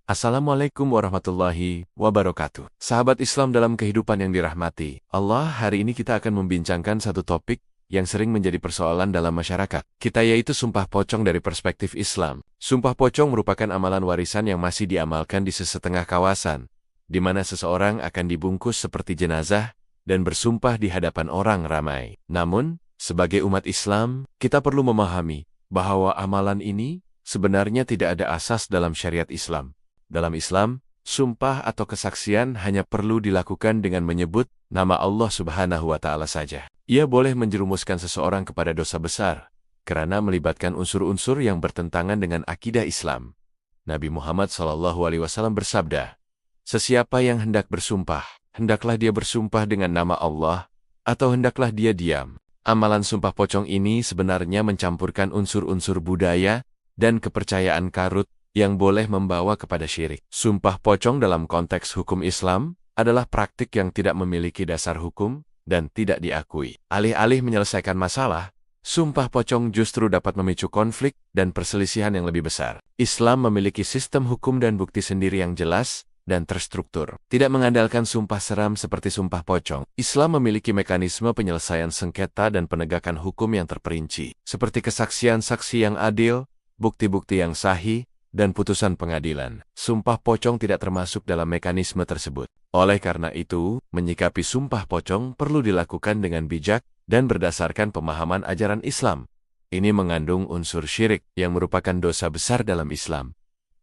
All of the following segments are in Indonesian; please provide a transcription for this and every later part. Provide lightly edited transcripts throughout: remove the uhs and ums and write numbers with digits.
Assalamualaikum warahmatullahi wabarakatuh. Sahabat Islam dalam kehidupan yang dirahmati Allah, hari ini kita akan membincangkan satu topik yang sering menjadi persoalan dalam masyarakat kita, yaitu sumpah pocong dari perspektif Islam. Sumpah pocong merupakan amalan warisan yang masih diamalkan di sesetengah kawasan, di mana seseorang akan dibungkus seperti jenazah dan bersumpah di hadapan orang ramai. Namun, sebagai umat Islam, kita perlu memahami bahwa amalan ini sebenarnya tidak ada asas dalam syariat Islam. Dalam Islam, sumpah atau kesaksian hanya perlu dilakukan dengan menyebut nama Allah Subhanahu wa Ta'ala saja. Ia boleh menjerumuskan seseorang kepada dosa besar karena melibatkan unsur-unsur yang bertentangan dengan akidah Islam. Nabi Muhammad SAW bersabda, "Sesiapa yang hendak bersumpah, hendaklah dia bersumpah dengan nama Allah, atau hendaklah dia diam." Amalan sumpah pocong ini sebenarnya mencampurkan unsur-unsur budaya dan kepercayaan karut yang boleh membawa kepada syirik. Sumpah pocong dalam konteks hukum Islam adalah praktik yang tidak memiliki dasar hukum dan tidak diakui. Alih-alih menyelesaikan masalah, sumpah pocong justru dapat memicu konflik dan perselisihan yang lebih besar. Islam memiliki sistem hukum dan bukti sendiri yang jelas dan terstruktur. Tidak mengandalkan sumpah seram seperti sumpah pocong, Islam memiliki mekanisme penyelesaian sengketa dan penegakan hukum yang terperinci, seperti kesaksian saksi yang adil, bukti-bukti yang sahih, dan putusan pengadilan. Sumpah pocong tidak termasuk dalam mekanisme tersebut. Oleh karena itu, menyikapi sumpah pocong perlu dilakukan dengan bijak dan berdasarkan pemahaman ajaran Islam. Ini mengandung unsur syirik yang merupakan dosa besar dalam Islam.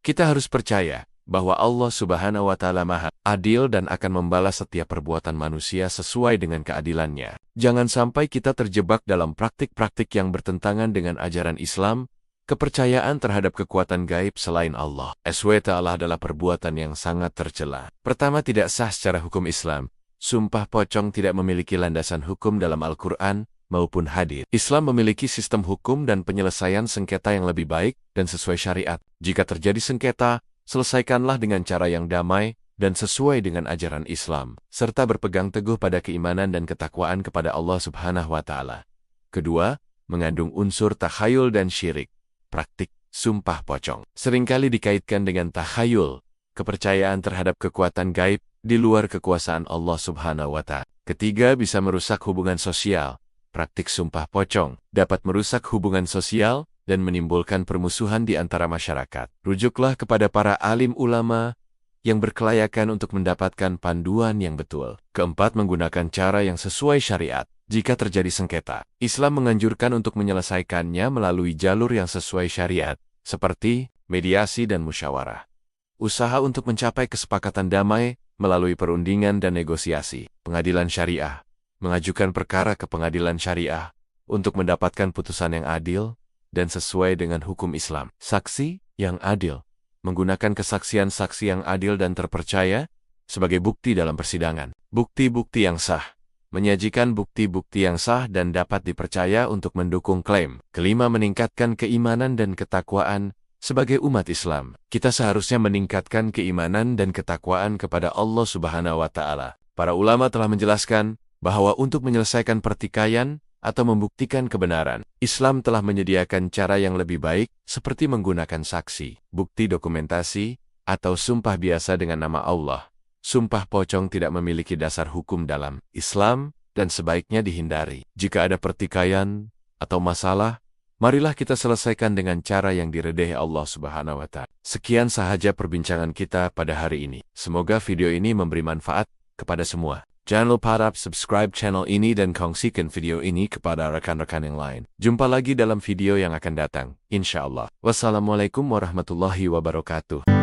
Kita harus percaya bahwa Allah Subhanahu wa Ta'ala Maha Adil dan akan membalas setiap perbuatan manusia sesuai dengan keadilannya. Jangan sampai kita terjebak dalam praktik-praktik yang bertentangan dengan ajaran Islam. Kepercayaan terhadap kekuatan gaib selain Allah SWT adalah perbuatan yang sangat tercela. Pertama, tidak sah secara hukum Islam. Sumpah pocong tidak memiliki landasan hukum dalam Al-Quran maupun hadits. Islam memiliki sistem hukum dan penyelesaian sengketa yang lebih baik dan sesuai syariat. Jika terjadi sengketa, selesaikanlah dengan cara yang damai dan sesuai dengan ajaran Islam, serta berpegang teguh pada keimanan dan ketakwaan kepada Allah Subhanahu wa Ta'ala. Kedua, mengandung unsur takhayul dan syirik. Praktik sumpah pocong seringkali dikaitkan dengan takhayul, kepercayaan terhadap kekuatan gaib di luar kekuasaan Allah Subhanahu wa Ta'ala. Ketiga, bisa merusak hubungan sosial. Praktik sumpah pocong dapat merusak hubungan sosial dan menimbulkan permusuhan di antara masyarakat. Rujuklah kepada para alim ulama yang berkelayakan untuk mendapatkan panduan yang betul. Keempat, menggunakan cara yang sesuai syariat. Jika terjadi sengketa, Islam menganjurkan untuk menyelesaikannya melalui jalur yang sesuai syariat, seperti mediasi dan musyawarah. Usaha untuk mencapai kesepakatan damai melalui perundingan dan negosiasi. Pengadilan syariah mengajukan perkara ke pengadilan syariah untuk mendapatkan putusan yang adil dan sesuai dengan hukum Islam. Saksi yang adil menggunakan kesaksian saksi yang adil dan terpercaya sebagai bukti dalam persidangan. Bukti-bukti yang sah menyajikan bukti-bukti yang sah dan dapat dipercaya untuk mendukung klaim. Kelima, meningkatkan keimanan dan ketakwaan. Sebagai umat Islam, kita seharusnya meningkatkan keimanan dan ketakwaan kepada Allah Subhanahu wa Ta'ala. Para ulama telah menjelaskan bahwa untuk menyelesaikan pertikaian atau membuktikan kebenaran, Islam telah menyediakan cara yang lebih baik, seperti menggunakan saksi, bukti dokumentasi, atau sumpah biasa dengan nama Allah. Sumpah pocong tidak memiliki dasar hukum dalam Islam dan sebaiknya dihindari. Jika ada pertikaian atau masalah, marilah kita selesaikan dengan cara yang diridhai Allah Subhanahu wa Ta'ala. Sekian sahaja perbincangan kita pada hari ini. Semoga video ini memberi manfaat kepada semua. Jangan lupa subscribe channel ini dan kongsikan video ini kepada rekan-rekan yang lain. Jumpa lagi dalam video yang akan datang, insya Allah. Wassalamualaikum warahmatullahi wabarakatuh.